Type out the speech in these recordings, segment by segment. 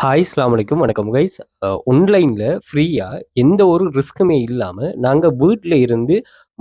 Hi அஸ்ஸலாமு அலைக்கும். வணக்கம் கைஸ். ஆன்லைன்ல ஃப்ரீயா எந்த ஒரு ரிஸ்க்குமே இல்லாம நாங்க வீட்ல இருந்து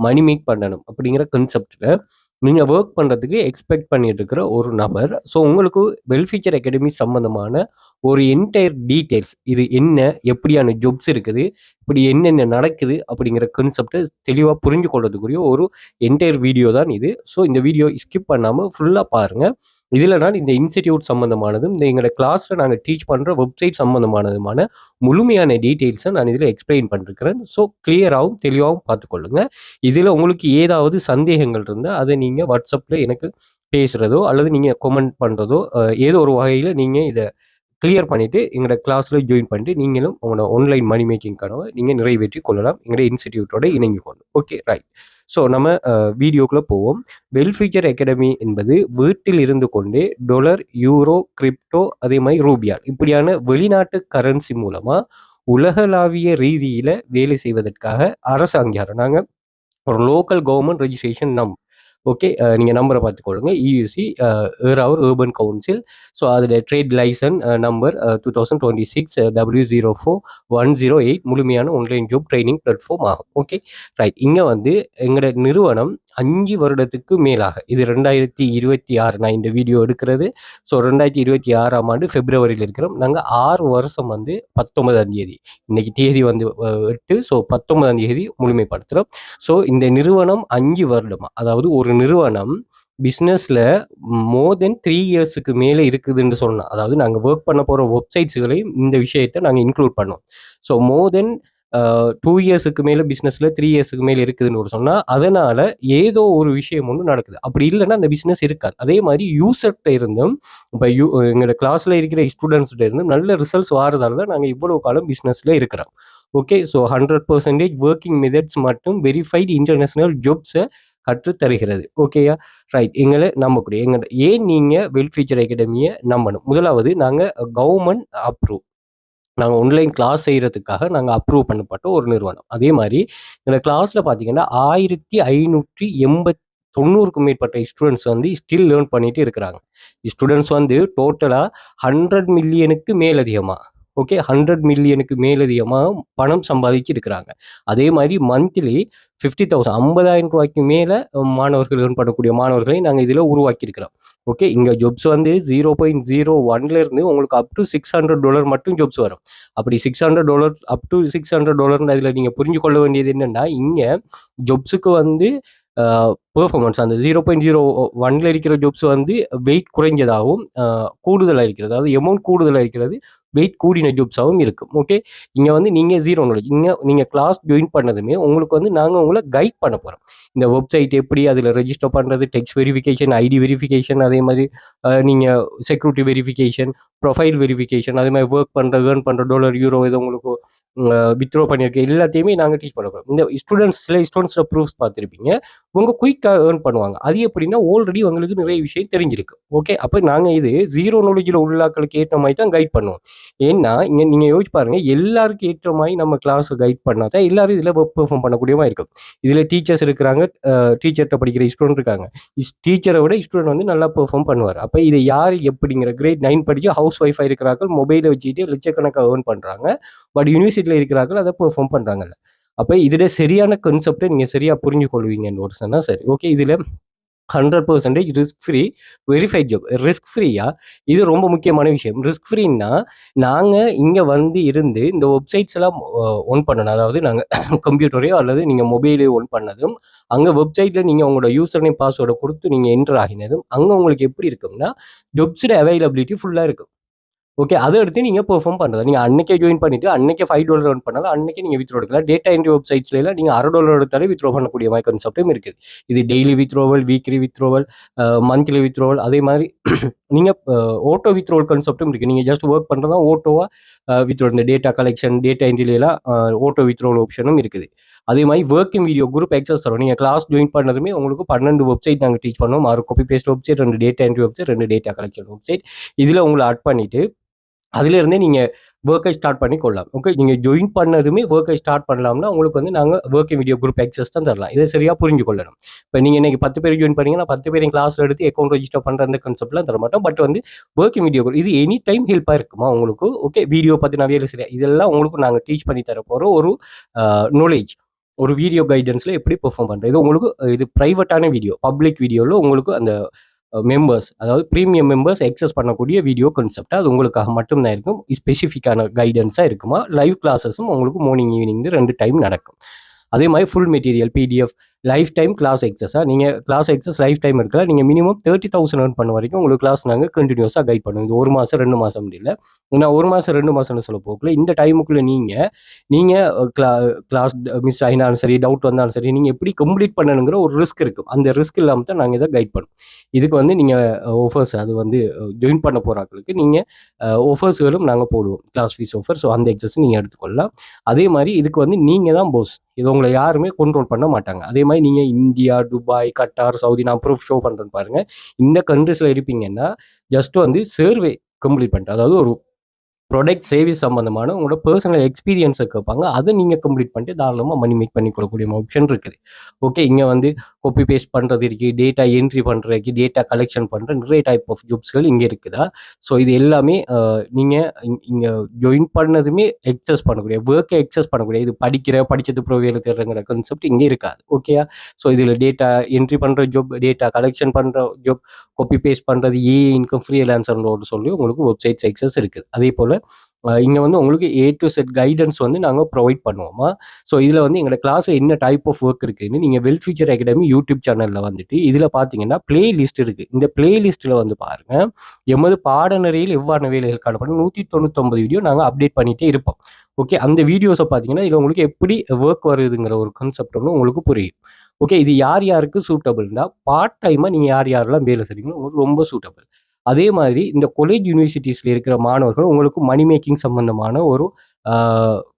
மணி மேக் பண்ணணும் அப்படிங்கிற கான்செப்ட்ல நீங்க வொர்க் பண்றதுக்கு எக்ஸ்பெக்ட் பண்ணிட்டு இருக்கிற ஒரு நபர். ஸோ உங்களுக்கு வெல்ஃபிச்சர் அகாடமி சம்பந்தமான ஒரு என்டையர் டீட்டெயில்ஸ் இது என்ன? எப்படியான ஜாப்ஸ் இருக்குது? இப்படி என்னென்ன நடக்குது? அப்படிங்கிற கான்செப்ட்ட தெளிவா புரிஞ்சு கொள்றதுக்குரிய ஒரு என்டையர் வீடியோ தான் இது. ஸோ இந்த வீடியோ ஸ்கிப் பண்ணாம ஃபுல்லா பாருங்க. இதுல நான் இந்த இன்ஸ்டிடியூட் சம்பந்தமானதும், இந்த எங்களோட கிளாஸ்ல நாங்க டீச் பண்ற வெப்சைட் சம்பந்தமானதுமான முழுமையான டீட்டெயில்ஸ நான் இதுல எக்ஸ்பிளைன் பண்ணிருக்கிறேன். ஸோ கிளியராவும், தெளிவாவும் பார்த்துக்கொள்ளுங்க. இதுல உங்களுக்கு ஏதாவது சந்தேகங்கள் இருந்தா, அத நீங்க WhatsAppல எனக்கு பேசுறதோ, அல்லது நீங்க கமெண்ட் பண்றதோ, ஏதோ ஒரு வகையில நீங்க இத கிளியர் பண்ணிட்டு, எங்களோட கிளாஸ்ல ஜாயின் பண்ணிட்டு, நீங்களும் உங்களோட ஆன்லைன் மணி மேக்கிங் கனவ நீங்க நிறைவேற்றிக் கொள்ளலாம். எங்களுடைய இன்ஸ்டிடியூட்டோட இணைஞ்சு கொண்டு. Okay, right. ஸோ நம்ம வீடியோக்குள்ள போவோம். வெல்ஃபிச்சர் அகாடமி என்பது வீட்டில் இருந்து கொண்டே டொலர், யூரோ, கிரிப்டோ அதே மாதிரி ரூபியால் இப்படியான வெளிநாட்டு கரன்சி மூலமா உலகளாவிய ரீதியில வேலை செய்வதற்காக அரசு அங்கீகாரம். நாங்க ஒரு லோக்கல் கவர்மெண்ட் ரெஜிஸ்ட்ரேஷன் ஓகே. நீங்கள் நம்பரை பார்த்துக்கொள்ளுங்க. இயூசி ஏராவூர் urban கவுன்சில். ஸோ அதோட ட்ரேட் லைசன் நம்பர் 2026 W04108 முழுமையான ஆன்லைன் ஜாப் ட்ரைனிங் பிளாட்ஃபார்ம் ஆகும். Okay, right. இங்கே வந்து எங்களோட நிறுவனம் 5 வருடத்துக்கு மேலாக, இது 2026 நான் இந்த வீடியோ எடுக்கிறது. ஸோ 2026ஆம் ஆண்டு பிப்ரவரியில் இருக்கிறோம். நாங்கள் 6 வருஷம் வந்து 19ஆம் தேதி, இன்னைக்கு தேதி வந்து 8, ஸோ 19ஆம் தேதி முழுமைப்படுத்துகிறோம். ஸோ இந்த நிறுவனம் 5 வருடமா, அதாவது ஒரு நிறுவனம் பிஸ்னஸ்ல மோர் தென் 3 இயர்ஸுக்கு மேலே இருக்குதுன்னு சொன்னா, அதாவது நாங்கள் ஒர்க் பண்ண போகிற வெப்சைட்ஸுகளையும் இந்த விஷயத்தை நாங்கள் இன்க்ளூட் பண்ணோம். ஸோ மோர் தென் 2 இயர்ஸுக்கு மேலே பிஸ்னஸில் 3 இயர்ஸுக்கு மேலே இருக்குதுன்னு ஒரு சொன்னால், அதனால ஏதோ ஒரு விஷயம் ஒன்று நடக்குது. அப்படி இல்லைன்னா அந்த பிஸ்னஸ் இருக்காது. அதே மாதிரி யூசர்கிட்ட இருந்தும், இப்போ எங்களோட கிளாஸில் இருக்கிற ஸ்டூடெண்ட்ஸ்கிட்ட இருந்தும் நல்ல ரிசல்ட்ஸ் வாரதால தான் நாங்கள் இவ்வளோ காலம் பிஸ்னஸில் இருக்கிறோம். ஓகே, ஸோ 100% ஒர்க்கிங் மெத்தட்ஸ் மற்றும் வெரிஃபைடு இன்டர்நேஷனல் ஜாப்ஸை கற்றுத் தருகிறது. ஓகேயா, ரைட். எங்களை நம்பக்கூடிய ஏன் நீங்கள் வெல்ஃபிச்சர் அகாடமியை நம்பணும்? முதலாவது, நாங்கள் கவர்மெண்ட் அப்ரூவ், நாங்கள் ஆன்லைன் கிளாஸ் செய்கிறதுக்காக நாங்கள் அப்ரூவ் பண்ணப்பட்ட ஒரு நிறுவனம். அதே மாதிரி இந்த கிளாஸில் பார்த்தீங்கன்னா 1590க்கும் மேற்பட்ட ஸ்டூடெண்ட்ஸ் வந்து ஸ்டில் லேர்ன் பண்ணிட்டு இருக்கிறாங்க. ஸ்டூடெண்ட்ஸ் வந்து டோட்டலாக 100 மில்லியனுக்கு மேலதிகமாக, ஓகே, 100 மில்லியனுக்கு மேலதிகமாக பணம் சம்பாதிச்சு இருக்கிறாங்க. அதே மாதிரி மந்த்லி 50,000 50,000 ரூபாய்க்கு மேலே மாணவர்கள் ஏர்ன் பண்ணக்கூடிய மாணவர்களை நாங்கள் இதில் உருவாக்கி இருக்கிறோம். ஓகே, இங்கே ஜாப்ஸ் வந்து $0.01 உங்களுக்கு அப் டு $600 மட்டும் ஜாப்ஸ் வரும். அப்படி $600 அப் டு $600 அதில் நீங்கள் புரிஞ்சு கொள்ள வேண்டியது என்னென்னா, இங்கே ஜாப்ஸுக்கு வந்து பெர்ஃபார்மன்ஸ் அந்த 0.01 இருக்கிற ஜாப்ஸ் வந்து வெயிட் குறைஞ்சதாகவும் கூடுதலாக இருக்கிறது, அதாவது எமௌண்ட் கூடுதலாக இருக்கிறது, வெயிட் கூடின ஜாப்ஸாகவும் இருக்கும். ஓகே, இங்கே வந்து நீங்கள் ஜீரோ நாலேஜ், இங்கே நீங்கள் கிளாஸ் ஜாயின் பண்ணதுமே உங்களுக்கு வந்து நாங்கள் உங்களை கைட் பண்ண போகிறோம். இந்த வெப்சைட் எப்படி, அதில் ரெஜிஸ்டர் பண்ணுறது, டெக்ஸ்ட் வெரிஃபிகேஷன், ஐடி வெரிஃபிகேஷன், அதே மாதிரி நீங்கள் செக்யூரிட்டி வெரிஃபிகேஷன், ப்ரொஃபைல் வெரிஃபிகேஷன், அதே மாதிரி ஒர்க் பண்ணுற ஏர்ன் பண்ணுற டாலர், யூரோ இது உங்களுக்கு வித்ட்ரோ பண்ணியிருக்க எல்லாத்தையுமே நாங்கள் டீச் பண்ண போகிறோம். இந்த சில ஸ்டூடெண்ட்ஸில் ப்ரூஃப்ஸ் பார்த்துருப்பீங்க, உங்கள் குயிக்காக ஏர்ன் பண்ணுவாங்க. அது எப்படின்னா, ஆல்ரெடி உங்களுக்கு நிறைய விஷயம் தெரிஞ்சிருக்கு. ஓகே, அப்போ நாங்கள் இது ஜீரோ நாலேஜில் உள்ளாக்களுக்கு ஏற்ற மாதிரி தான் கைட் பண்ணுவோம். ஏன்னா இங்கே நீங்கள் யோசிச்சு பாருங்க, எல்லாருக்கும் ஏற்ற மாதிரி நம்ம கிளாஸை கைட் பண்ணால் தான் எல்லாரும் இதில் பெர்ஃபார்ம் பண்ணக்கூடியமாக இருக்கும். இதில் டீச்சர்ஸ் இருக்கிறாங்க, டீச்சர்கிட்ட படிக்கிற ஸ்டூடெண்ட் இருக்காங்க. டீச்சரை விட ஸ்டூடெண்ட் வந்து நல்லா பெர்ஃபார்ம் பண்ணுவார். அப்போ இதை யார் எப்படிங்கிற கிரேட் 9 படிக்க ஹவுஸ் ஒய்ஃபாக இருக்கிறார்கள், மொபைலை வச்சுக்கிட்டு லட்சக்கணக்காக ஏர்ன் பண்ணுறாங்க. பட் யூனிவர்சிட்டியில் இருக்கிறார்கள், அதை பெர்ஃபார்ம் பண்ணுறாங்கல்ல. அப்போ இதில் சரியான கான்செப்டை நீங்கள் சரியாக புரிஞ்சு கொள்வீங்கன்னு ஒரு சொன்னால் சரி. ஓகே, இதில் 100% risk free verified job. Risk ஃப்ரீயா, இது ரொம்ப முக்கியமான விஷயம். ரிஸ்க் ஃப்ரீன்னா, நாங்கள் இங்கே வந்து இருந்து இந்த வெப்சைட்ஸ் எல்லாம் ஒன் பண்ணணும். அதாவது நாங்கள் கம்ப்யூட்டரையோ அல்லது நீங்கள் மொபைலையோ ஒன் பண்ணதும், அங்கே வெப்சைட்டில் நீங்கள் உங்களோட யூசர் நேம் பாஸ்வேர்டை கொடுத்து நீங்கள் என்டர் ஆகினதும், அங்கே உங்களுக்கு எப்படி இருக்கும்னா ஜாப்ஸோட அவைலபிலிட்டி ஃபுல்லாக இருக்கும். ஓகே, அதை எடுத்து நீங்கள் பெர்ஃபார்ம் பண்ணுறது. நீங்கள் அன்னைக்கே ஜாயின் பண்ணிவிட்டு அன்னைக்கே $5 ஏர்ன் பண்ணாலும் அன்னைக்கே நீங்கள் வித்ட்ரோ எடுக்கலாம். டேட்டா என்ட்ரி வெப்சைட்ஸ்லாம் நீங்கள் $1/2 எடுத்தாலே வித்ட்ரோ பண்ணக்கூடிய மாதிரி கான்செப்டும் இருக்குது. இது daily withdrawal, weekly withdrawal, monthly withdrawal, அதே மாதிரி நீங்கள் ஓட்டோ வித்ட்ரோவல் கான்செப்டும் இருக்குது. நீங்கள் ஜஸ்ட் ஒர்க் பண்ணுறதா ஓட்டோவாக வித்ட்ரோ, இந்த data collection, data என்ட்ரிலாம் Otto withdrawal ஆப்ஷனும் இருக்குது. அதே மாதிரி ஒர்க்கிங் வீடியோ குரூப் எக்ஸஸ் தரும். நீங்கள் கிளாஸ் ஜாயின் பண்ணதுமே உங்களுக்கு 12 வெப்சைட் நாங்கள் டீச் பண்ணோம். 6 copy paste website, 2 data entry website, 2 data collection website. இதில் உங்களை ஆட் பண்ணிவிட்டு அதிலிருந்தே நீங்க வொர்க்கை ஸ்டார்ட் பண்ணி கொள்ளலாம். ஓகே. நீங்க ஜாயின் பண்ணதுமே வொர்க்கை ஸ்டார்ட் பண்ணலாம்னா, உங்களுக்கு வந்து நாங்க வொர்க்கிங் வீடியோ குரூப் ஆக்சஸ் தான் தரலாம். இத சரியா புரிஞ்சு கொள்ளணும். இப்ப நீங்க இன்னைக்கு 10 பேர் ஜாயின் பண்ணீங்கன்னா, 10 பேரையும் கிளாஸ்ல எடுத்து அக்கவுண்ட் ரெஜிஸ்டர் பண்ற அந்த கான்செப்ட்லாம் தர மாட்டோம். பட் வந்து வொர்க்கிங் வீடியோ குரூப் இது எனி டைம் ஹெல்ப்பா இருக்குமா உங்களுக்கு? ஓகே. வீடியோ பத்தின வேலை சரியா இதெல்லாம் உங்களுக்கு நாங்க டீச் பண்ணி தர போற ஒரு நாலேட்ஜ். ஒரு வீடியோ கைடன்ஸ்ல எப்படி பெர்ஃபார்ம் பண்றது. இது உங்களுக்கு இது பிரைவேட்டான வீடியோ. பப்ளிக் வீடியோல உங்களுக்கு அந்த மெம்பர்ஸ் அதாவது பிரீமியம் மெம்பர்ஸ் எக்ஸஸ் பண்ணக்கூடிய வீடியோ கான்செப்ட் அது உங்களுக்காக மட்டும் தான் இருக்கும். ஸ்பெசிஃபிக்கான கைடன்ஸாக இருக்குமா. லைவ் கிளாஸஸும் உங்களுக்கு மார்னிங் ஈவினிங் 2 டைம் நடக்கும். அதே மாதிரி full material PDF lifetime class எக்ஸஸாக நீங்கள் கிளாஸ் எக்ஸஸ் லைஃப் டைம் இருக்கலாம். நீங்கள் மினிமம் 30,000 earn பண்ண வரைக்கும் உங்களுக்கு கிளாஸ் நாங்கள் கண்டினியூஸாக கைட் பண்ணுவோம். இது 1 மாதம் 2 மாதம் இல்லை. ஏன்னா 1 மாதம் 2 மாதம்னு சொல்ல போகல இந்த டைமுக்குள்ளே நீங்கள் கிளாஸ் மிஸ் ஆகினாலும் சரி டவுட் வந்தாலும் சரி நீங்கள் எப்படி கம்ப்ளீட் பண்ணணுங்கிற ஒரு ரிஸ்க் இருக்கும். அந்த ரிஸ்க் இல்லாமல் தான் நாங்கள் இதை கைட் பண்ணுவோம். இதுக்கு வந்து நீங்கள் ஆஃபர்ஸ் அது வந்து ஜாயின் பண்ண போகிறாங்களுக்கு நீங்கள் ஆஃபர்ஸ்களும் நாங்கள் போடுவோம். Class fees offer. ஸோ அந்த எக்ஸஸ் நீங்கள் எடுத்துக்கொள்ளலாம். அதே மாதிரி இதுக்கு வந்து நீங்கள் தான் போஸ். இது உங்களை யாருமே கண்ட்ரோல் பண்ண மாட்டாங்க. அதே மாதிரி நீங்கள் இந்தியா, துபாய், கட்டார், சவுதி நான் ப்ரூஃப் ஷோ பண்ணுறேன்னு பாருங்கள். இந்த கண்ட்ரிஸில் இருப்பீங்கன்னா ஜஸ்ட் வந்து சர்வே கம்ப்ளீட் பண்ணிட்டு அதாவது ஒரு ப்ராடக்ட் சர்வீஸ் சம்மந்தமான உங்களோட பர்சனல் எக்ஸ்பீரியன்ஸை கேட்பாங்க. அதை நீங்கள் கம்ப்ளீட் பண்ணிட்டு தாராளமாக மணி மேக் பண்ணி கொடுக்கக்கூடிய ஆப்ஷன் இருக்குது. ஓகே. இங்கே வந்து காப்பி பேஸ்ட் பண்ணுறது இருக்குது, டேட்டா என்ட்ரி பண்ணுறதுக்கு, டேட்டா கலெக்ஷன் பண்ணுற நிறைய டைப் ஆஃப் ஜாப்ஸ்கள் இங்கே இருக்குதா. ஸோ இது எல்லாமே நீங்கள் இங்கே ஜாயின் பண்ணதுமே எக்ஸஸ் பண்ணக்கூடிய ஒர்க்கை எக்ஸஸ் பண்ணக்கூடிய இது படித்தது ப்ரொவைல் தர்றங்கிற கான்செப்ட் இங்கே இருக்காது. ஓகேயா. ஸோ இதில் டேட்டா என்ட்ரி பண்ணுற ஜாப், டேட்டா கலெக்ஷன் பண்ணுற ஜாப், காப்பி பேஸ்ட் பண்ணுறது, இன்கம் ஃப்ரீலான்சர்னு சொல்லி உங்களுக்கு வெப்சைட்ஸ் எக்ஸஸ் இருக்குது. அதே போல் இங்கே வந்து உங்களுக்கு ஏ டு செட் கைடன்ஸ் வந்து நாங்கள் ப்ரொவைட் பண்ணுவோமா. ஸோ இதில் வந்து எங்களோட கிளாஸில் என்ன டைப் ஆஃப் ஒர்க் இருக்குதுன்னு நீங்கள் வெல் ஃபியூச்சர் அகாடமி யூடியூப் சேனலில் வந்துட்டு இதில் பார்த்தீங்கன்னா பிளே லிஸ்ட் இருக்குது. இந்த பிளே லிஸ்ட்டில் வந்து பாருங்கள் எமது பாடநெறியில் எவ்வாறு வேலைகள் காணப்படும் 199 வீடியோ நாங்கள் அப்டேட் பண்ணிகிட்டே இருப்போம். ஓகே. அந்த வீடியோஸை பார்த்தீங்கன்னா இதில் உங்களுக்கு எப்படி ஒர்க் வருதுங்கிற ஒரு கான்செப்ட் ஒன்று உங்களுக்கு புரியும். ஓகே. இது யார் யாருக்கு சூட்டபிள்னா பார்ட் டைமாக நீங்கள் யார் யாரெல்லாம் வேலை செய்றீங்களோ உங்களுக்கு ரொம்ப சூட்டபிள். அதே மாதிரி இந்த காலேஜ் யூனிவர்சிட்டிஸ்ல இருக்கிற மாணவர்கள் உங்களுக்கு மணி மேக்கிங் சம்பந்தமான ஒரு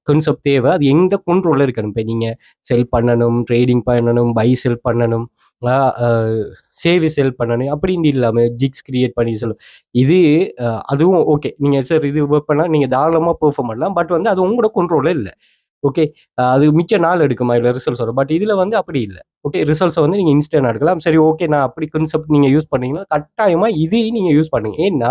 கான்செப்ட் தேவை. அது எங்க கண்ட்ரோல்ல இருக்கணும். இப்போ நீங்க செல் பண்ணணும், ட்ரேடிங் பண்ணணும், பை செல் பண்ணணும், சேவை செல் பண்ணணும் அப்படின்னு இல்லாமல் ஜிக்ஸ் கிரியேட் பண்ணி சொல்லும். இது அதுவும் ஓகே. நீங்க சார் இது ஒர்க் பண்ணால் நீங்க தாராளமாக பெர்ஃபார்ம் பண்ணலாம். பட் வந்து அது உங்களோட கண்ட்ரோல்ல இல்லை. ஓகே. அது மிச்ச நாள் எடுக்குமா இல்ல ரிசல்ட்ஸ் வரும். பட் இதுல வந்து அப்படி இல்ல. ஓகே. ரிசல்ட்ஸ வந்து நீங்க இன்ஸ்டன்ட்டா எடுக்கலாம். சரி ஓகே. நான் அப்படி கான்செப்ட் நீங்க யூஸ் பண்ணீங்கன்னா, கட்டாயமா இதையும் நீங்க யூஸ் பண்ணுங்க. ஏன்னா,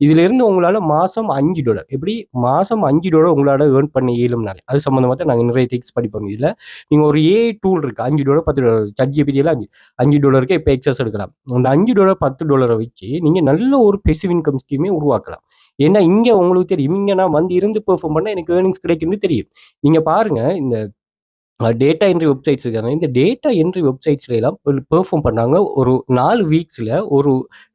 இதிலிருந்து உங்களால மாசம் $5 எப்படி மாசம் $5 உங்களால ஏர்ன் பண்ண இயலும்னாலே, அது சம்மந்தமா தான் நாங்க நிறைய டிப்ஸ் படிப்போம் இதுல. நீங்க ஒரு ஏஐ டூல் இருக்கு. $5 $10 ChatGPTல $5க்கு இப்ப எக்ஸஸ் எடுக்கலாம். அந்த $5 $10 வச்சு நீங்க நல்ல ஒரு பெசிவ் இன்கம் ஸ்கீமே உருவாக்கலாம். ஏன்னா, இங்க உங்களுக்கு தெரியும். இங்க நான் வந்து இருந்து பெர்ஃபார்ம் பண்ணா எனக்கு ஏர்னிங்ஸ் கிடைக்கும்னு தெரியும். நீங்க பாருங்க இந்த டேட்டா என்ட்ரி வெப்சைட்ஸ் இருக்காங்க. இந்த டேட்டா என்ட்ரி வெப்சைட்ஸ்ல எல்லாம் பெர்ஃபார்ம் பண்ணாங்க. ஒரு 4 வீக்ஸ்ல ஒரு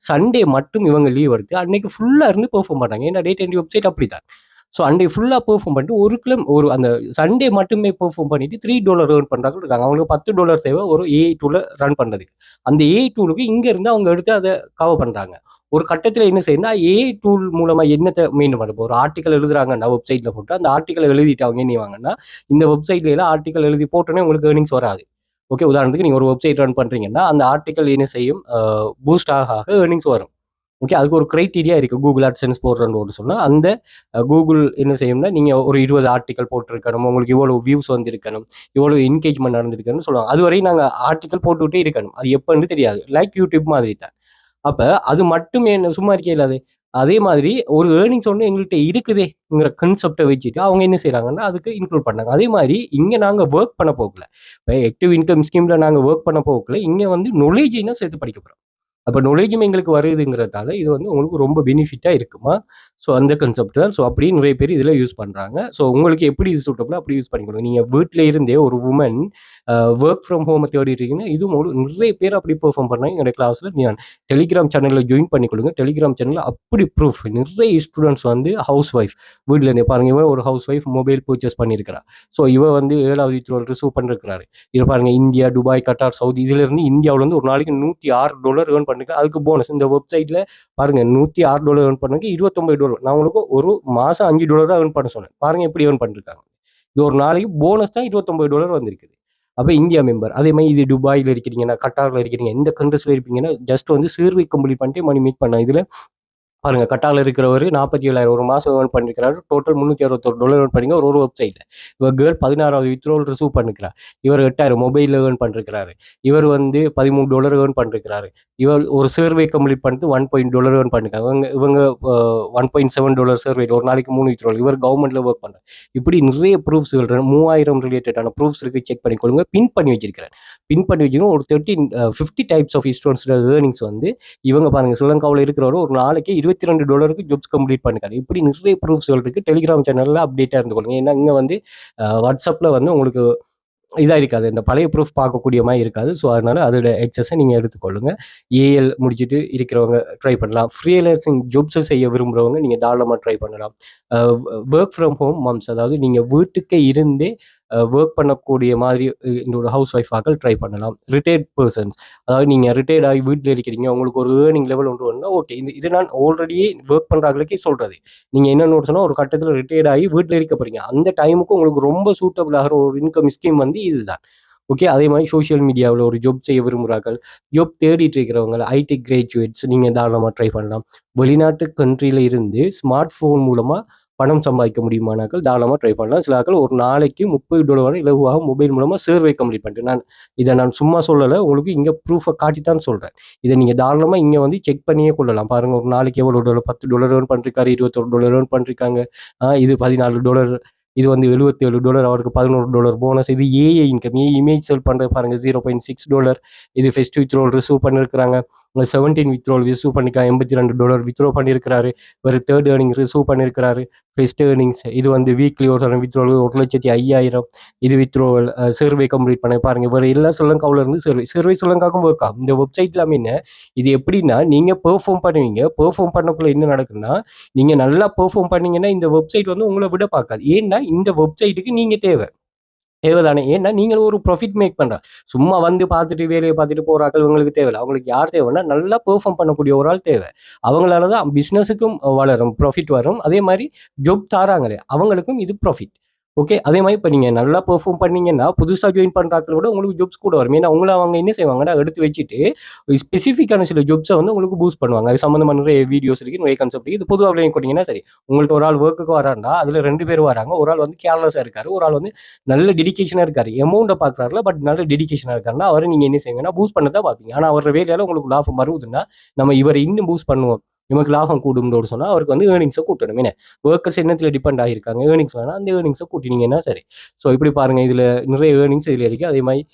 சண்டே மட்டும் இவங்க லீவ் எடுத்து அன்னைக்கு ஃபுல்லா இருந்து பெர்ஃபார்ம் பண்ணாங்க. ஏன்னா டேட்டா என்ட்ரி வெப்சைட் அப்படித்தான். ஸோ அன்னைக்கு ஃபுல்லா பெர்ஃபார்ம் பண்ணிட்டு ஒரு அந்த சண்டே மட்டுமே பெர்ஃபார்ம் பண்ணிட்டு $3 ஏர்ன் பண்றாங்க இருக்காங்க. அவங்களுக்கு $10 தேவை ஒரு ஏஐ டூல ரன் பண்றதுக்கு. அந்த ஏஐ டூலுக்கு இங்க இருந்து அவங்க எடுத்து அதை கவர் பண்றாங்க. ஒரு கட்டத்துல என்ன செய்யணும்னா ஏஐ டூல் மூலமா என்னத்தை மெயின் பண்ண ஒரு ஆர்டிக்கல் எழுதுறாங்கன்னா வெப்சைட்ல போட்டு அந்த ஆர்டிக்கல் எழுதிட்டு அவங்க என்ன வாங்கன்னா இந்த வெப்சைட்ல எல்லாம் ஆர்டிக்கல் எழுதி போட்டோன்னே உங்களுக்கு ஏர்னிங்ஸ் வராது. ஓகே. உதாரணத்துக்கு நீங்க ஒரு வெப்சைட் ரன் பண்றீங்கன்னா அந்த ஆர்டிக்கல் என்ன செய்யும் பூஸ்ட் ஆக ஏர்னிங்ஸ் வரும். ஓகே. அதுக்கு ஒரு கிரைட்டீரியா இருக்கு. கூகுள் ஆட்சென்ஸ் போடுறோன்னு சொன்னா அந்த கூகுள் என்ன செய்யும்னா நீங்க ஒரு 20 ஆர்டிக்கல் போட்டிருக்கணும், உங்களுக்கு இவ்வளவு வியூஸ் வந்திருக்கணும், இவ்வளவு என்கேஜ்மெண்ட் நடந்திருக்கணும்னு சொல்லுவாங்க. அதுவரை நாங்க ஆர்டிக்கல் போட்டுக்கிட்டே இருக்கணும். அது எப்பன்னு தெரியாது. லைக் யூடியூப் மாதிரி தான். அப்ப அது மட்டுமே சும்மா இருக்கையில அதே மாதிரி ஒரு ஏர்னிங்ஸ் ஒன்று எங்கள்கிட்ட இருக்குதேங்கிற கான்செப்டை வச்சுட்டு அவங்க என்ன செய்யறாங்கன்னா அதுக்கு இன்க்ளூட் பண்ணாங்க. அதே மாதிரி இங்க நாங்க ஒர்க் பண்ண போகல. இப்போ ஆக்டிவ் இன்கம் ஸ்கீம்ல நாங்க ஒர்க் பண்ண போகல. இங்க வந்து நாலேஜையும் சேர்த்து படிக்க போறோம். அப்போ நாலேஜும் எங்களுக்கு வருதுங்கிறதால இது வந்து உங்களுக்கு ரொம்ப பெனிஃபிட்டா இருக்குமா. ஸோ அந்த கான்செப்ட் தான். ஸோ அப்படியே நிறைய பேர் இதில் யூஸ் பண்றாங்க. ஸோ உங்களுக்கு எப்படி இது சூட்டபிளோ அப்படி யூஸ் பண்ணிக்கணும். நீங்க வீட்டில இருந்தே ஒரு உமன் ஒர்க் ஃப்ரம் ஹோம் தேடிட்டு இருக்கீங்கன்னா இதுவும் நிறைய பேர் அப்படி பெர்ஃபார்ம் பண்ணாங்க. என்னோட கிளாஸ்ல நான் டெலிகிராம் சேனலில் ஜாயின் பண்ணி கொடுங்க. டெலிகிராம் சேனலில் அப்படி ப்ரூஃப் நிறைய ஸ்டூடெண்ட்ஸ் வந்து ஹவுஸ் ஒய்ஃப் வீட்டில் இருந்தே பாருங்க. இவன் ஒரு ஹவுஸ் ஒய்ஃப் மொபைல் பர்ச்சேஸ் பண்ணியிருக்கிறா. ஸோ இவ வந்து 7வது த்ரோல் ரிசீவ் பண்ணிருக்கிறாரு. இது பாருங்க இந்தியா, துபாய், கட்டார், சவுதி இதுல இருந்து இந்தியாவில இருந்து ஒரு நாளைக்கு $106 ஏர்ன் பண்ணிருக்கேன். அதுக்கு போனஸ் இந்த வெப்சைட்ல பாருங்க $106 ஏர்ன் பண்ணுங்க $29. நான் உங்களுக்கு ஒரு மாசம் $5 தான் ஏர்ன் பண்ண சொன்னேன். பாருங்க எப்படி ஏர்ன் பண்ணிருக்காங்க. இது ஒரு நாளைக்கு போனஸ் தான் $29 வந்திருக்குது. அப்போ இந்தியா மெம்பர். அதே மாதிரி இது துபாயில் இருக்கிறீங்கன்னா கட்டாரில் இருக்கிறீங்க இந்த கண்ட்ரிஸ்ல இருப்பீங்கன்னா ஜஸ்ட் வந்து சர்வே கம்ப்ளீட் பண்ணிட்டு மணி மேக் பண்ண இதுல பாருங்க கட்டால இருக்கிறவரு 47,000 ஒரு மாசம் ஏர்ன் பண்ணிருக்காரு. டோட்டல் $361 ஏர்ன் பண்ணீங்க ஒரு வெப்சைட்ல. இவர் கேர்ள் 16வது வித்ட்ராவல் ரிசீவ் பண்ணிருக்கிறார். இவர் 8,000 மொபைல்ல ஏர்ன் பண்ணிருக்கிறாரு. இவர் வந்து $13 ஏர்ன் பண்ணிருக்கிறாரு. இவர் ஒரு சர்வே கம்ப்ளீட் பண்ணிட்டு $1 ஏர்ன் பண்ணிருக்காங்க. இவங்க $1.7 சர்வே ஒரு நாளைக்கு 3 வித்ட்ராவல். இவர் கவர்மெண்ட்ல ஒர்க் பண்றாரு. இப்படி நிறைய ப்ரூஃப்ஸ்கள் 3000 ரிலேட்டடான ப்ரூஃப்ஸ் இருக்கு. செக் பண்ணிக்கொள்ளுங்க. பின் பண்ணி வச்சிருக்கிறேன். பின் பண்ணி வச்சிருக்கோம். ஒரு 50 டைப்ஸ் ஆஃப் ஸ்டூடெண்ட்ஸ் ஏர்னிங்ஸ் வந்து இவங்க பாருங்க ஸ்ரீலங்காவில் இருக்கிறவரு ஒரு நாளைக்கு $22 ஜாப்ஸ் கம்ப்ளீட் பண்ணிருக்காரு. இப்படி நிறைய ப்ரூஃப்ஸ்கள் இருக்கு. டெலிகிராம் சேனல்ல அப்டேட்டா இருந்து கொள்ளுங்க. ஏன்னா இங்க வந்து வாட்ஸ்அப்ல வந்து உங்களுக்கு இதா இருக்காது. இந்த பழைய ப்ரூஃப் பார்க்கக்கூடிய மாதிரி இருக்காது. ஸோ அதனால அதோட எக்ஸஸை நீங்க எடுத்துக்கொள்ளுங்க. ஏஎல் முடிச்சுட்டு இருக்கிறவங்க ட்ரை பண்ணலாம். ஃப்ரீலான்சிங் ஜாப்ஸை செய்ய விரும்புறவங்க நீங்க தாராளமா ட்ரை பண்ணலாம். ஒர்க் ஃப்ரம் ஹோம் மம்ஸ், அதாவது நீங்க வீட்டுக்கே இருந்தே ஒர்க் பண்ணக்கூடிய மாதிரி என்னோட ஹவுஸ் ஒய்ஃப் ஆக்கள் ட்ரை பண்ணலாம். ரிட்டையர்ட் பர்சன்ஸ், அதாவது நீங்க ரிட்டையர்ட் ஆகி வீட்டில் இருக்கிறீங்க, உங்களுக்கு ஒரு ஏர்னிங் லெவல் ஒன்று வேணும்னா ஓகே. இது நான் ஆல்ரெடி ஒர்க் பண்றாங்களுக்கே சொல்றது. நீங்க என்னன்னு சொன்னா ஒரு கட்டத்தில் ரிட்டையர்ட் ஆகி வீட்டில் இருக்க போறீங்க. அந்த டைமுக்கு உங்களுக்கு ரொம்ப சூட்டபிள் ஆகிற ஒரு இன்கம் ஸ்கீம் வந்து இதுதான். ஓகே. அதே மாதிரி சோஷியல் மீடியாவில் ஒரு ஜாப் செய்ய விரும்புகிறார்கள், ஜாப் தேடிட்டு இருக்கிறவங்க, ஐடி கிராஜுவேட்ஸ் நீங்கள் தாராளமாக ட்ரை பண்ணலாம். வெளிநாட்டு கண்ட்ரியில் இருந்து ஸ்மார்ட் ஃபோன் மூலமாக பணம் சம்பாதிக்க முடியுமானாக்கள் தாராளமாக ட்ரை பண்ணலாம். சில ஆட்கள் ஒரு நாளைக்கு $30 வரை இலகுவாக மொபைல் மூலமாக சர்வே கம்ப்ளீட் பண்ணிட்டு, நான் சும்மா சொல்லலை, உங்களுக்கு இங்கே ப்ரூஃபை காட்டித்தான் சொல்கிறேன். இதை நீங்கள் தாராளமாக இங்கே வந்து செக் பண்ணியே கொள்ளலாம். பாருங்கள், ஒரு நாளைக்கு எவ்வளோ டாலர், $10 ஏர்ன் பண்ணிருக்காரு, $21 ஏர்ன் பண்ணிருக்காங்க, இது $14, இது வந்து $77, அவருக்கு $11 போனஸ். இது ஏஐ இன்கம், இமேஜ் செல் பண்ணுறது பாருங்கள், $0.6. இது ஃபெஸ்ட் வித்ரோல் ரிசீவ் பண்ணியிருக்கிறாங்க. 17 வித்ரோல் ரிசீவ் பண்ணிருக்காங்க, $82 வித்ரோ பண்ணியிருக்கிறாரு. ஒரு தேர்ட் ஏர்னிங்ஸ் ரிசீவ் பண்ணியிருக்கிறாரு. ஃபெஸ்ட் ஏர்னிங்ஸ் இது வந்து வீக்லி ஒரு வித்ரோல் 1,05,000. இது வித்ரோவல் சர்வே கம்ப்ளீட் பண்ண பாருங்க. வேறு எல்லா ஸ்ரீலங்காவில் இருந்து சர்வே ஸ்ரீலங்காவுக்கும் ஒர்க் ஆகும். இந்த வெப்சைட் எல்லாமே என்ன, இது எப்படின்னா நீங்கள் பெர்ஃபார்ம் பண்ணுவீங்க. பெர்ஃபார்ம் பண்ணக்குள்ள என்ன நடக்குன்னா, நீங்கள் நல்லா பெர்ஃபார்ம் பண்ணீங்கன்னா இந்த வெப்சைட் வந்து உங்களை விட பார்க்காது. ஏன்னா இந்த வெப்சைட்டுக்கு நீங்கள் தேவைதானே. ஏன்னா நீங்கள் ஒரு ப்ராஃபிட் மேக் பண்ற, சும்மா வந்து பார்த்துட்டு வேலையை பார்த்துட்டு போற ஆட்கள் உங்களுக்கு தேவையில்லை. அவங்களுக்கு யார் தேவைன்னா நல்லா பெர்ஃபார்ம் பண்ணக்கூடிய ஒரு ஆள் தேவை. அவங்களால தான் பிஸ்னஸுக்கும் வளரும், ப்ராஃபிட் வரும். அதே மாதிரி ஜாப் தாராங்களே அவங்களுக்கும் இது ப்ராஃபிட். ஓகே. அதே மாதிரி இப்போ நீங்கள் நல்லா பெர்ஃபார்ம் பண்ணீங்கன்னா புதுசாக ஜாயின் பண்ணுற ஆட்களை விட உங்களுக்கு ஜாப்ஸ் கூட வரும். ஏன்னா அவங்க என்ன செய்வாங்கன்னா எடுத்து வச்சுட்டு ஸ்பெசிஃபிக்கான சில ஜாப்ஸை வந்து உங்களுக்கு பூஸ்ட் பண்ணுவாங்க. அது சம்மந்தமான நிறைய வீடியோஸ் இருக்கு, நிறைய கான்செப்ட் இருக்கு. இது பொதுவாக கொடுத்தீங்கன்னா சரி, உங்கள்ட்ட ஒரு ஆள் ஒர்க்குக்கு வராண்டா அதில் 2 பேர் வராங்க. ஒரு ஆள் வந்து கேர்லெஸ்ஸாக இருக்காரு, ஒரு ஆள் வந்து நல்ல டெடிகேஷனாக இருக்காரு. அமௌண்ட்டை பார்க்குறாருல, பட் நல்ல டெடிகேஷனாக இருக்காருன்னா அவரை நீங்கள் என்ன செய்வீங்கன்னா பூஸ்ட் பண்ண தான் பார்ப்பீங்க. ஆனால் அவரோட வேலையால் உங்களுக்கு லாபம் வருதுன்னா நம்ம இவரை இன்னும் பூஸ்ட் பண்ணுவோம், நமக்கு லாபம் கூடும்னு சொன்னால் அவருக்கு வந்து ஏர்னிங்ஸை கூட்டணும். என்ன ஒர்க்கர்ஸ் என்னத்தில் டிபெண்ட் ஆகியிருக்காங்க, ஏர்னிங்ஸ் வேணால் அந்த ஏர்னிங்ஸை கூட்டினீங்கன்னா சரி. ஸோ இப்படி பாருங்கள், இதில் நிறைய ஏர்னிங்ஸ் இதில் இருக்குது. அதே மாதிரி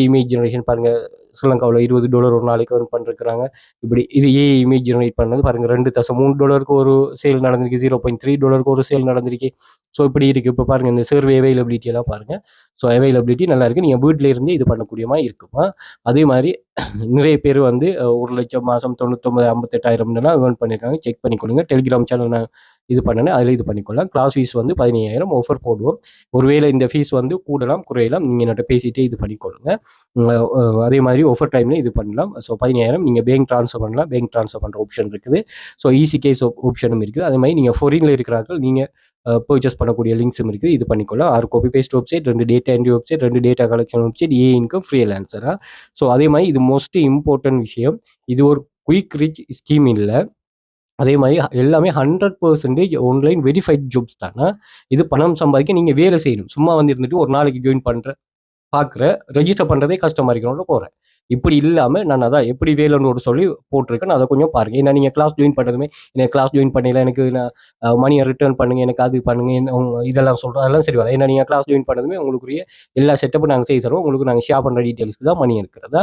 இமேஜ் ஜெனரேஷன் பாருங்கள், ஸ்ரீலங்காவில் $20 ஒரு நாளைக்கு ஏர்ன் பண்ணிருக்கிறாங்க. இப்படி இது இமேஜ் ஜெனரேட் பண்ணது பாருங்கள், $2.3 ஒரு சேல் நடந்திருக்கு, $0.3 ஒரு சேல் நடந்திருக்கு. ஸோ இப்படி இருக்குது. இப்போ பாருங்கள் இந்த சர்வே அவைலபிலிட்டி எல்லாம் பாருங்கள். ஸோ அவைலபிலிட்டி நல்லா இருக்குது. நீங்கள் வீட்டில் இருந்தே இது பண்ணக்கூடிய மாதிரி இருக்குமா. அதே மாதிரி நிறைய பேர் வந்து 1,00,000 மாதம் 99 58,000 ஏர்ன் பண்ணியிருக்காங்க. செக் பண்ணிக்கொள்ளுங்க. டெலிகிராம் சேனல் நான் இது பண்ணேன், அதில் இது பண்ணிக்கொள்ளலாம். கிளாஸ் ஃபீஸ் வந்து 15,000 ஆஃபர் போடுவோம். ஒருவேளை இந்த ஃபீஸ் வந்து கூடலாம் குறையலாம், நீங்கள் என்கிட்ட பேசிகிட்டே இது பண்ணிக்கொள்ளுங்க. அதே மாதிரி ஆஃபர் டைமில் இது பண்ணலாம். ஸோ 15,000 நீங்கள் பேங்க் ட்ரான்ஸ்ஃபர் பண்ணலாம். பேங்க் ட்ரான்ஸ்ஃபர் பண்ணுற ஆப்ஷன் இருக்குது. ஸோ ஈஸி கேஸ் ஆப்ஷனும் இருக்குது. அதே மாதிரி நீங்கள் ஃபாரினில் இருக்கிறார்கள், நீங்கள் பர்ச்சேஸ் பண்ணக்கூடிய லிங்க்ஸும் இருக்குது. இது பண்ணிக்கொள்ளலாம். 6 copy paste website, 2 data entry website, 2 data collection website, income ஃப்ரீலான்சரா. ஸோ அதே மாதிரி இது மோஸ்ட் இம்பார்ட்டன்ட் விஷயம், இது ஒரு குயிக் ரிச் ஸ்கீம் இல்லை. அதே மாதிரி எல்லாமே 100% ஆன்லைன் வெரிஃபைட் ஜாப்ஸ் தானே. இது பணம் சம்பாதிக்க நீங்கள் வேலை செய்யணும். சும்மா வந்து இருந்துட்டு ஒரு நாளைக்கு ஜாயின் பண்ணுற பார்க்குறேன், ரெஜிஸ்டர் பண்ணுறதே கஷ்டமாக இருக்கணும்னு போகிறேன். இப்படி இல்லாமல் நான் அதான் எப்படி வேலைன்னு சொல்லி போட்டிருக்கேன், அதை கொஞ்சம் பாருங்கள். ஏன்னா நீங்கள் கிளாஸ் ஜாயின் பண்ணுறதுமே, எனக்கு கிளாஸ் ஜாயின் பண்ணல, எனக்கு நான் மணியை ரிட்டர்ன் பண்ணுங்கள், எனக்கு அது பண்ணுங்கள், இதெல்லாம் சொல்கிறோம், அதெல்லாம் சரி வரும். ஏன்னா நீங்கள் கிளாஸ் ஜாயின் பண்ணதுமே உங்களுக்குரிய எல்லா செட்டப்பும் நாங்கள் செய்து தருவோம். உங்களுக்கு நாங்கள் ஷேர் பண்ணுற டீட்டெயில்ஸ்க்கு தான் மணி இருக்கிறதா.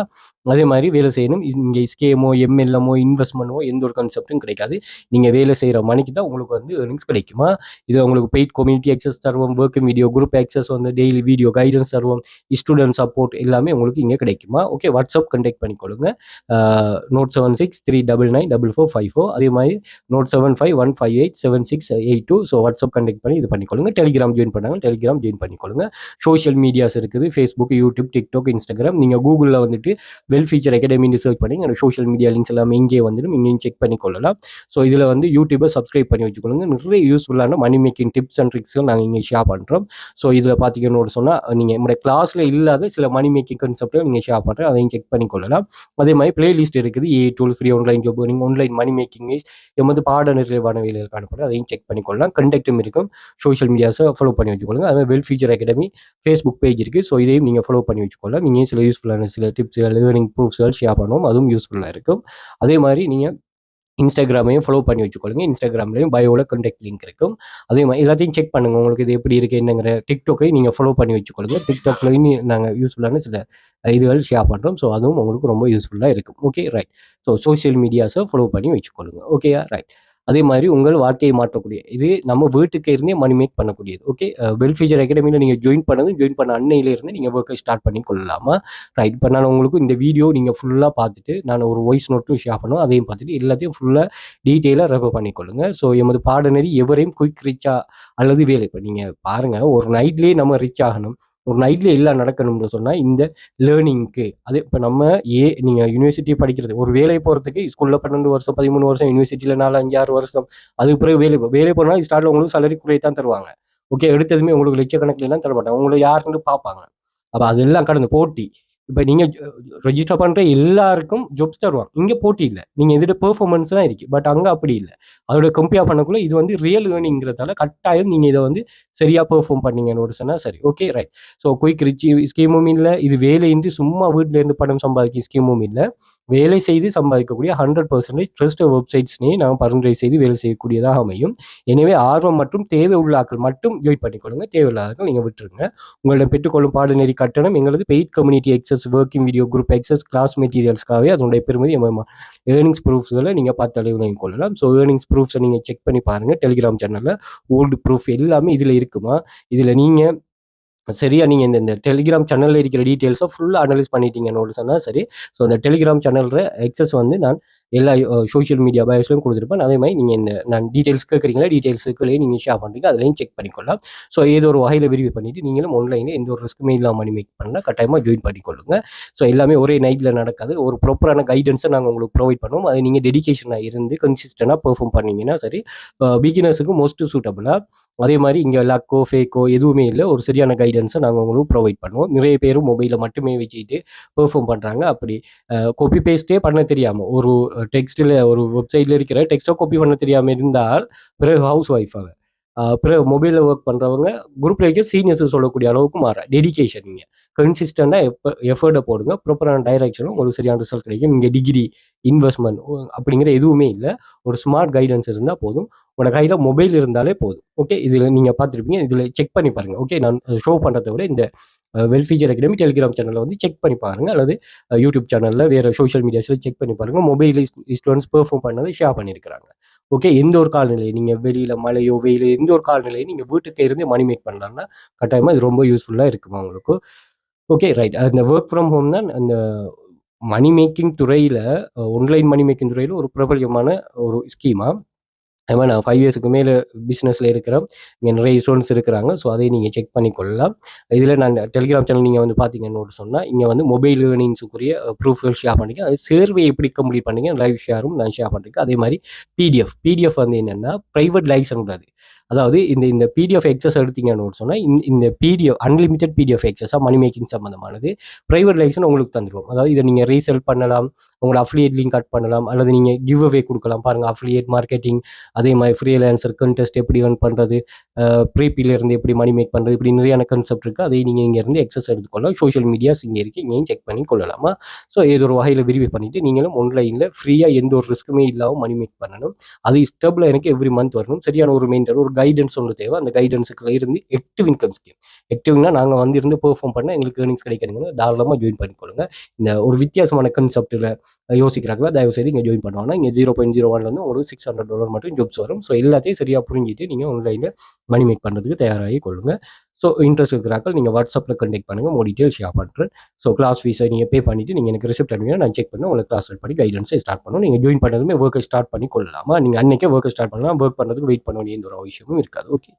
அதே மாதிரி வேலை செய்யணும். இங்கே ஸ்கேமோ எம்எல்எம்மோ இன்வெஸ்ட்மெண்ட்டோ எந்த ஒரு கான்செப்ட்டும் கிடைக்காது. நீங்கள் வேலை செய்கிற மணிக்கு தான் உங்களுக்கு வந்து ஏர்னிங்ஸ் கிடைக்குமா. இது உங்களுக்கு பெய்ட் கம்யூனிட்டி ஆக்சஸ் தருவோம், ஒர்க்கிங் வீடியோ குரூப் ஆக்சஸ் வந்து டெய்லி வீடியோ கைடன்ஸ் தருவோம், ஸ்டூடெண்ட் சப்போர்ட் எல்லாமே உங்களுக்கு இங்கே கிடைக்குமா. ஓகே. வாட்ஸ்அப் கண்டெக்ட் பண்ணிக்கொள்ளுங்க. நோட் 76399454. அதே மாதிரி நோட் 7515876882. ஸோ வாட்ஸ்அப் கண்டெக்ட் பண்ணி இது பண்ணிக்கொள்ளுங்க. டெலிகிராம் ஜாயின் பண்ணாங்க, டெலிகிராம் ஜாயின் பண்ணிக்கொள்ளுங்க. சோஷியல் மீடியாஸ் இருக்குது, ஃபேஸ்புக், யூடியூப், டிக்டாக், இன்ஸ்டாகிராம். நீங்கள் கூகுளில் வந்துட்டு வெல் ஃபியூச்சர் அகாடமின்னு சர்ச் பண்ணி அந்த சோஷியல் மீடியா லிங்க்ஸ் எல்லாமே இங்கே வந்துடும், இங்கேயும் செக் பண்ணிக்கொள்ளலாம். ஸோ இதில் வந்து யூடியூபை சப்ஸ்கிரைப் பண்ணி வச்சுக்கொள்ளுங்க. நிறைய யூஸ்ஃபுல்லான மணி மேக்கிங் டிப்ஸ் அண்ட் ட்ரிக்ஸ்கள் நாங்கள் இங்கே ஷேர் பண்ணுறோம். ஸோ இதில் பார்த்தீங்கன்னு சொன்னால் நீங்கள் நம்முடைய கிளாஸில் இல்லாத சில மணி மேக்கிங் கான்செப்டை நீங்கள் ஷேர் பண்ணுறேன், அதையும் செக் பண்ணிக்கொள்ளலாம். அதே மாதிரி பிளேலிஸ்ட் இருக்குது, a tool free online job earning, online money making எமது பாடநிறைவான வேலைகள் காணப்படும், அதையும் செக் பண்ணிக்கொள்ளலாம். கண்டெக்ட்டும் இருக்கும். சோஷியல் மீடியாஸை ஃபாலோ பண்ணி வச்சுக்கொள்ளுங்க. அதே well future academy Facebook page இருக்குது. ஸோ இதையும் நீங்கள் ஃபாலோ பண்ணி வச்சுக்கொள்ளலாம். நீங்கள் சில யூஸ்ஃபுல்லான சில டிப்ஸ்கள், லேர்னிங் ப்ரூஃப்ஸ்கள் ஷேர் பண்ணுவோம், அதுவும் யூஸ்ஃபுல்லாக இருக்கும். அதே மாதிரி நீங்கள் இன்ஸ்டாகிராமையும் ஃபாலோ பண்ணி வச்சுக்கொள்ளுங்க. இன்ஸ்டாகிராம்லையும் பயோவில் கான்டாக்ட் லிங்க் இருக்கும். அதே மாதிரி எல்லாத்தையும் செக் பண்ணுங்கள், உங்களுக்கு இது எப்படி இருக்குது என்னங்கிற. டிக்டாக்கை நீங்கள் ஃபாலோ பண்ணி வச்சுக்கொள்ளுங்க. டிக்டாக்லையும் நாங்கள் யூஸ்ஃபுல்லான சில இதுகள் ஷேர் பண்ணுறோம். ஸோ அதுவும் உங்களுக்கு ரொம்ப யூஸ்ஃபுல்லாக இருக்கும். Okay, right. ஸோ சோஷியல் மீடியாஸை ஃபாலோ பண்ணி வச்சுக்கொள்ளுங்க. ஓகேயா, ரைட். அதே மாதிரி உங்கள் வாழ்க்கையை மாற்றக்கூடிய இது நம்ம வீட்டுக்கு இருந்தே மணி மேக் பண்ணக்கூடியது. ஓகே, வெல் ஃபியூச்சர் அகாடமியில் நீங்கள் ஜாயின் பண்ண அன்னையிலேருந்து நீங்கள் ஒர்க்கை ஸ்டார்ட் பண்ணி கொள்ளலாமா? ரைட். இப்போ நான் உங்களுக்கு இந்த வீடியோ நீங்கள் ஃபுல்லாக பார்த்துட்டு நான் ஒரு வாய்ஸ் நோட்டும் ஷேர் பண்ணுவோம், அதையும் பார்த்துட்டு எல்லாத்தையும் ஃபுல்லாக டீட்டெயிலாக ரெஃபர் பண்ணிக்கொள்ளுங்க. ஸோ எமது பாடநெறி எவரையும் குயிக் ரிச்சாக அல்லது வேலை இப்போ நீங்கள் பாருங்கள், ஒரு நைட்லேயே நம்ம ரிச் ஆகணும், ஒரு நைட்லேயே எல்லாம் நடக்கணும்னு சொன்னால் இந்த லேர்னிங்க்கு அது இப்போ நம்ம நீங்கள் யூனிவர்சிட்டி படிக்கிறது ஒரு வேலை போகிறதுக்கு ஸ்கூலில் 12 வருஷம் 13 வருஷம், யூனிவர்சிட்டியில் 4 5 6 வருஷம், அதுக்கு பிறகு வேலை போனால் ஸ்டார்ட்டில் உங்களுக்கு சேலரி குறைய தான் தருவாங்க. ஓகே, எடுத்ததுமே உங்களுக்கு லட்சக்கணக்கில் எல்லாம் தர மாட்டாங்க, உங்களை யாருன்னு பார்ப்பாங்க. அப்போ அதெல்லாம் கடந்து போட்டி. இப்போ நீங்கள் ரெஜிஸ்டர் பண்ணுற எல்லாருக்கும் ஜாப்ஸ் தருவாங்க. இங்கே போட்டி இல்லை, நீங்கள் எதிர பெர்ஃபார்மன்ஸ் தான் இருக்குது. பட் அங்கே அப்படி இல்லை. அதோட கம்பேர் பண்ணக்குள்ள இது வந்து ரியல் ஏர்னிங்கிறதால கட்டாயம் நீங்கள் இதை வந்து சரியாக பெர்ஃபார்ம் பண்ணீங்கன்னு ஒரு சொன்னால் சரி. Okay, right. So quick rich ஸ்கீமும் இல்லை, இது வேலையின்றி சும்மா வீட்டில் இருந்து பணம் சம்பாதிக்க ஸ்கீமும் இல்லை. வேலை செய்து சம்பாதிக்கக்கூடிய 100% ட்ரஸ்ட் வெப்சைட்ஸ்னே நாங்கள் பரிந்துரை செய்து வேலை செய்யக்கூடியதாக அமையும். எனவே ஆர்வம் மற்றும் தேவை உள்ள ஆட்கள் மட்டும் ஜாயின் பண்ணிக்கொள்ளுங்க, தேவையில்லாதவர்கள் நீங்கள் விட்டுருங்க. உங்களிடம் பெற்றுக்கொள்ளும் பாடநெறி கட்டணம் எங்களது paid community access, working video group access, class மெட்டீரியல்ஸ்க்காகவே அதனுடைய பெருமதி ஏர்னிங்ஸ் ப்ரூஃப்ஸ்களை நீங்கள் பார்த்து அளவில் கொள்ளலாம். ஸோ ஏர்னிங்ஸ் ப்ரூஃப்ஸை நீங்கள் செக் பண்ணி பாருங்கள். டெலிகிராம் சேனலில் ஓல்டு ப்ரூஃப் எல்லாமே இதில் இருக்குமா, இதில் நீங்கள் சரியா நீங்கள் இந்த டெலிகிராம் சேனலில் இருக்கிற டீட்டெயில்ஸை ஃபுல்லாக அனலைஸ் பண்ணிட்டீங்கன்னு சொன்னால் சரி. ஸோ அந்த டெலிகிராம் சேனலில் எக்ஸஸ் வந்து நான் எல்லா சோஷியல் மீடியா பயோஸ்லையும் கொடுத்துருப்பேன். அதே மாதிரி நீங்கள் இந்த நான் டீட்டெயில்ஸ் கேட்குறீங்களா, டீட்டெயில்ஸுக்குள்ளேயே நீங்கள் ஷேர் பண்ணுறீங்க, அதுலேயும் செக் பண்ணிக்கொள்ளலாம். ஸோ ஏதோ ஒரு வகையில் வெரிஃபை பண்ணிவிட்டு நீங்களும் ஆன்லைனில் எந்த ஒரு ரிஸ்க்குமே இல்லாமல் மணி மேக் பண்ணால் கட்டாயமாக ஜாயின் பண்ணிக்கொள்ளுங்க. ஸோ எல்லாமே ஒரே நைட்டில் நடக்காது. ஒரு ப்ராப்பரான கைடன்ஸை நாங்கள் உங்களுக்கு ப்ரொவைட் பண்ணுவோம். அதை நீங்கள் டெடிகேஷனாக இருந்து கன்சிஸ்டண்டாக பெர்ஃபார்ம் பண்ணிங்கன்னா சரி. பிகினர்ஸுக்கு மோஸ்ட் சூட்டபுளாக. அதே மாதிரி இங்கே லக்கோ ஃபேக்கோ எதுவுமே இல்லை, ஒரு சரியான கைடன்ஸை நாங்கள் உங்களுக்கு ப்ரொவைட் பண்ணுவோம். நிறைய பேரும் மொபைலை மட்டுமே வச்சுக்கிட்டு பெர்ஃபார்ம் பண்ணுறாங்க. அப்படி காப்பி பேஸ்ட்டே பண்ண தெரியாமல் ஒரு டெக்ஸ்ட்டில் ஒரு வெப்சைட்டில் இருக்கிற டெக்ஸ்ட்டை காப்பி பண்ண தெரியாமல் இருந்தால் பிறகு ஹவுஸ் ஒய்ஃபாக பிறகு மொபைலில் ஒர்க் பண்ணுறவங்க குரூப்பில் இருக்க சீனியர்ஸுக்கு சொல்லக்கூடிய அளவுக்கு மாற டெடிகேஷன். நீங்கள் கன்சிஸ்டண்டாக எஃபர்ட்டை போடுங்க, ப்ராப்பரான டைரக்ஷனும் உங்களுக்கு சரியான ரிசல்ட் கிடைக்கும். இங்கே டிகிரி இன்வெஸ்ட்மெண்ட் அப்படிங்கிற எதுவுமே இல்லை. ஒரு ஸ்மார்ட் கைடன்ஸ் இருந்தால் போதும், உங்களோட கையில் மொபைல் இருந்தாலே போதும். ஓகே, இதில் நீங்கள் பார்த்துருப்பீங்க, இதில் செக் பண்ணி பாருங்கள். ஓகே, நான் ஷோ பண்ணுறதை விட இந்த வெல் ஃபியூச்சர் அகாடமி டெலிகிராம் சேனலில் வந்து செக் பண்ணி பாருங்கள், அல்லது யூடியூப் சேனலில் வேறு சோஷியல் மீடியாஸில் செக் பண்ணி பாருங்கள். மொபைல் ஸ்டூடெண்ட்ஸ் பெர்ஃபார்ம் பண்ணதை ஷேர் பண்ணியிருக்கிறாங்க. ஓகே, எந்த ஒரு காலநிலை நீங்கள் வெளியில் மழையோ வெயில் எந்த ஒரு காலநிலையும் நீங்கள் வீட்டுக்கு இருந்தே மணி மேக் பண்ணலாம்னா கட்டாயமாக இது ரொம்ப யூஸ்ஃபுல்லாக இருக்குமா உங்களுக்கு. Okay, right. அந்த ஒர்க் ஃப்ரம் ஹோம் தான் அந்த மணி மேக்கிங் துறையில், ஆன்லைன் மணி மேக்கிங் துறையில் ஒரு பிரபல்யமான ஒரு ஸ்கீமா. அது மாதிரி நான் 5 இயர்ஸுக்கு மேலே பிஸ்னஸில் இருக்கிறேன். இங்கே நிறைய ஸ்டூடெண்ட்ஸ் இருக்கிறாங்க. ஸோ அதையும் நீங்கள் செக் பண்ணிக்கொள்ளலாம். இதில் நான் டெலிகிராம் சேனல் நீங்கள் வந்து பார்த்தீங்கன்னு சொன்னால் இங்கே வந்து மொபைல் ஏர்னிங்ஸுக்குரிய ப்ரூஃப்கள் ஷேர் பண்ணிக்க, அது சர்வே எப்படி கம்ப்ளீட் பண்ணிங்க லைவ் ஷேரும் நான் ஷேர் பண்ணிருக்கேன். அதே மாதிரி பிடிஎஃப் வந்து என்னென்னா ப்ரைவேட் லைசன்ஸ் உள்ளது. அதாவது இந்த பிடிஎஃப் எக்ஸஸ் எடுத்தீங்கன்னு சொன்னால் இந்த பிடிஎஃப் அன்லிமிட்டட் பிடிஎஃப் எக்ஸஸாக மணி மேக்கிங் சம்மந்தமானது ப்ரைவேட் லைசன்ஸ் உங்களுக்கு தந்துடுவோம். அதாவது இதை நீங்கள் ரீசெல் பண்ணலாம், உங்களோட அஃபிலியேட் லிங்க் கட் பண்ணலாம், அல்லது நீங்கள் கிவ் அவே கொடுக்கலாம். பாருங்கள், அஃபிலியேட் மார்க்கெட்டிங், அதே மாதிரி ஃப்ரீலான்சர் கண்டெஸ்ட் எப்படி ஏர்ன் பண்ணுறது, ப்ரீபிலேருந்து எப்படி மணி மேக் பண்ணுறது, இப்படி நிறையான கான்செப்ட் இருக்குது. அதை நீங்கள் இங்கேருந்து எக்ஸஸ் எடுத்துக்கொள்ளலாம். சோஷியல் மீடியாஸ் இங்கே இருக்குது, இங்கேயும் செக் பண்ணி கொள்ளலாமா. ஸோ ஏதோ ஒரு வகையில் வெரிஃபை பண்ணிவிட்டு நீங்களும் ஆன்லைனில் ஃப்ரீயாக எந்த ஒரு ரிஸ்க்குமே இல்லாமல் மணி மேக் பண்ணணும். அது ஸ்டெப்பில் எனக்கு எவ்ரி மந்த் வரணும். சரியான ஒரு மெயின்டர், ஒரு கைடன்ஸ் ஒன்று தேவை. அந்த கைடன்ஸுக்குள்ள இருந்து ஆக்டிவ் இன்கம் ஸ்கீம். ஆக்டிவ்னா நாங்கள் வந்து இருந்து பெர்ஃபார்ம் பண்ண எங்களுக்கு ஏர்னிங்ஸ் கிடைக்கிறீங்க, தாராளமாக ஜாயின் பண்ணிக்கொள்ளுங்க. இந்த ஒரு வித்தியாசமான கான்செப்ட்டில் யோசிக்கிறாங்களா, தயவுசெய்து இங்கே ஜாயின் பண்ணுவாங்க. இங்கே 0.01 உங்களுக்கு $600 மட்டும் ஜாப்ஸ் வரும். ஸோ எல்லாத்தையும் சரியாக புரிஞ்சுட்டு நீங்கள் ஆன்லைனில் மணி மேக் பண்ணுறதுக்கு தயாராகி கொள்ளுங்க. ஸோ இன்ட்ரெஸ்ட் இருக்கிறாக்கள் நீங்கள் வாட்ஸ்அப்பில் கண்டெக்ட் பண்ணுங்கள், மோர் டீட்டெயில் ஷேர் பண்ணுறேன். ஸோ கிளாஸ் ஃபீஸை நீங்கள் பே பண்ணிவிட்டு நீங்கள் எனக்கு ரிசிப்ட் அனுப்பிங்க, நான் செக் பண்ணி உங்களுக்கு கிளாஸ் பண்ணி கைடன்ஸை ஸ்டார்ட் பண்ணணும். நீங்கள் ஜாயின் பண்ணதுமே ஒர்க்கை ஸ்டார்ட் பண்ணி கொள்ளலாமா, நீங்கள் அன்றைக்கே ஒர்க்கை ஸ்டார்ட் பண்ணலாம். ஒர்க் பண்ணுறதுக்கு வெயிட் பண்ண வேண்டிய எந்த ஒரு விஷயமும் இருக்காது. ஓகே.